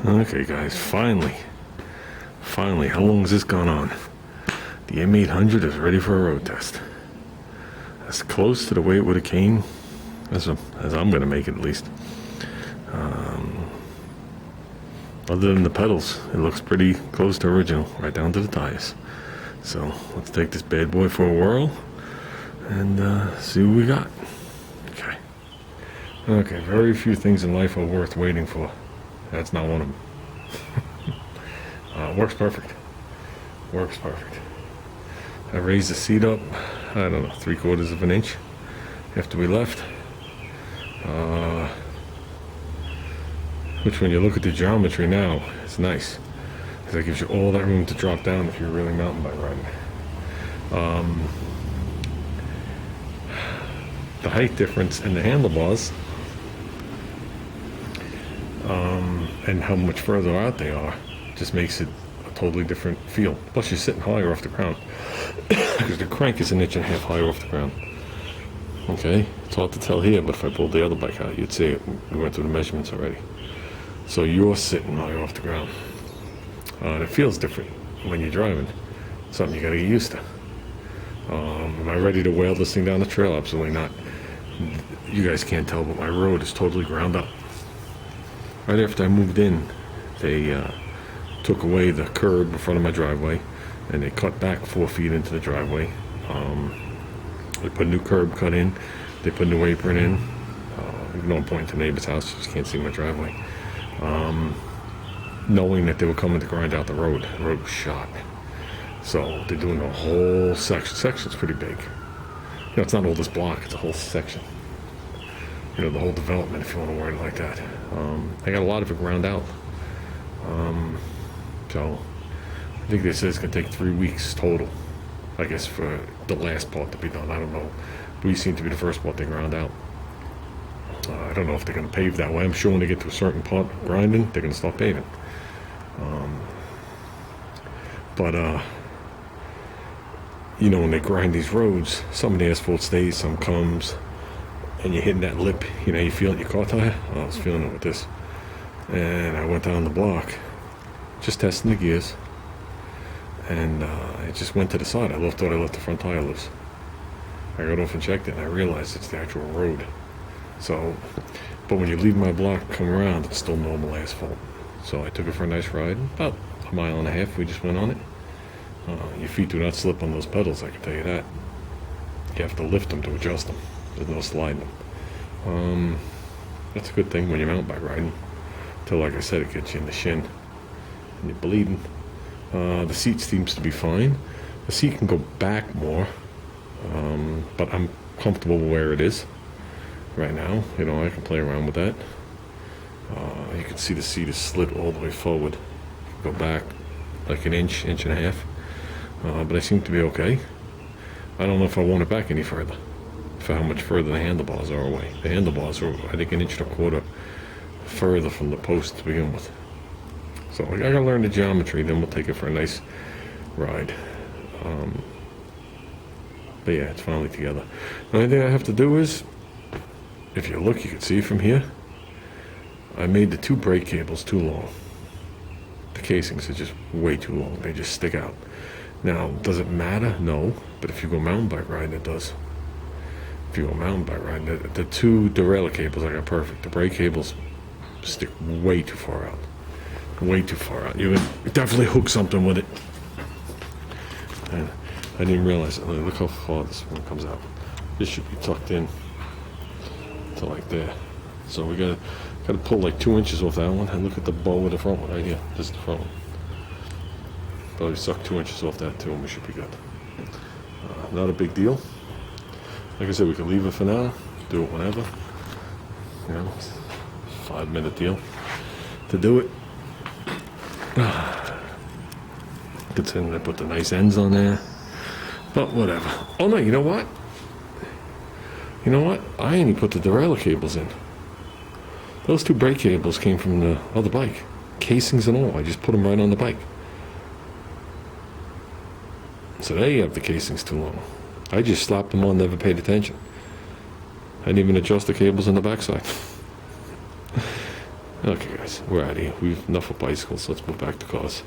Okay, guys, finally, how long has this gone on? The M800 is ready for a road test. As close to the way it would have came as I'm going to make it, at least. Other than the pedals, it looks pretty close to original, right down to the tires. So let's take this bad boy for a whirl and see what we got. Okay, very few things in life are worth waiting for. That's not one of them. Works perfect. Works perfect. I raised the seat up, I don't know, 3/4 of an inch after we left. Which, when you look at the geometry now, it's nice. Because it gives you all that room to drop down if you're really mountain bike riding. The height difference in the handlebars, and how much further out they are, just makes it a totally different feel. Plus, you're sitting higher off the ground because the crank is 1.5 inches higher off the ground. Okay, it's hard to tell here, but if I pulled the other bike out, you'd see it. We went through the measurements already. So you're sitting higher off the ground. And it feels different when you're driving. Something you got to get used to. Am I ready to whale this thing down the trail? Absolutely not. You guys can't tell, but my road is totally ground up. Right after I moved in, they took away the curb in front of my driveway, and they cut back 4 feet into the driveway. They put a new curb cut in. They put a new apron in. Even though I'm pointing to the neighbor's house, you just can't see my driveway. Knowing that they were coming to grind out the road. The road was shot. So they're doing a whole section. Section's pretty big. You know, it's not all this block, it's a whole section. You know, the whole development, if you want to word it like that. I got a lot of it ground out. So I think they said it's going to take 3 weeks total, I guess, for the last part to be done. I don't know. We seem to be the first part they ground out. I don't know if they're going to pave that way. I'm sure when they get to a certain part of grinding, they're going to start paving. You know, when they grind these roads, some of the asphalt stays, some comes, and you're hitting that lip. You know, you feel it in your car tire. I was feeling it with this. And I went down the block, just testing the gears, and it just went to the side. I thought I left the front tire loose. I got off and checked it, and I realized it's the actual road. So, but when you leave my block, come around, it's still normal asphalt. So I took it for a nice ride, about 1.5 miles. We just went on it. Your feet do not slip on those pedals, I can tell you that. You have to lift them to adjust them. There's no sliding them. That's a good thing when you're mountain bike riding. Till, like I said, it gets you in the shin and you're bleeding. The seat seems to be fine. The seat can go back more, but I'm comfortable where it is right now. You know, I can play around with that. You can see the seat is slid all the way forward. Go back like 1 inch, 1.5 inches. But I seem to be okay. I don't know if I want it back any further, for how much further the handlebars are away. The handlebars are, I think, 1.25 inches further from the post to begin with. So I gotta learn the geometry, then we'll take it for a nice ride. But yeah, it's finally together. The only thing I have to do is, if you look, you can see from here, I made the 2 brake cables too long. The casings are just way too long. They just stick out. Now, does it matter? No. But if you go mountain bike riding, it does. If you go mountain bike riding, the 2 derailleur cables I got perfect. The brake cables stick way too far out. Way too far out. You would definitely hook something with it. And I didn't realize it. Look how far this one comes out. This should be tucked in to like there. So we gotta pull like 2 inches off that one, and look at the bow of the front one right here. This is the front one. Probably suck 2 inches off that too, and we should be good. Not a big deal. Like I said, we can leave it for now. Do it whenever. You know, 5-minute deal to do it. Considering I put the nice ends on there, but whatever. Oh no, you know what? You know what? I only put the derailleur cables in. Those 2 brake cables came from the other bike, casings and all. I just put them right on the bike. So they have the casings too long. I just slapped them on, never paid attention. I didn't even adjust the cables on the backside. Okay, guys, we're out of here. We've enough of bicycles. Let's move back to cars.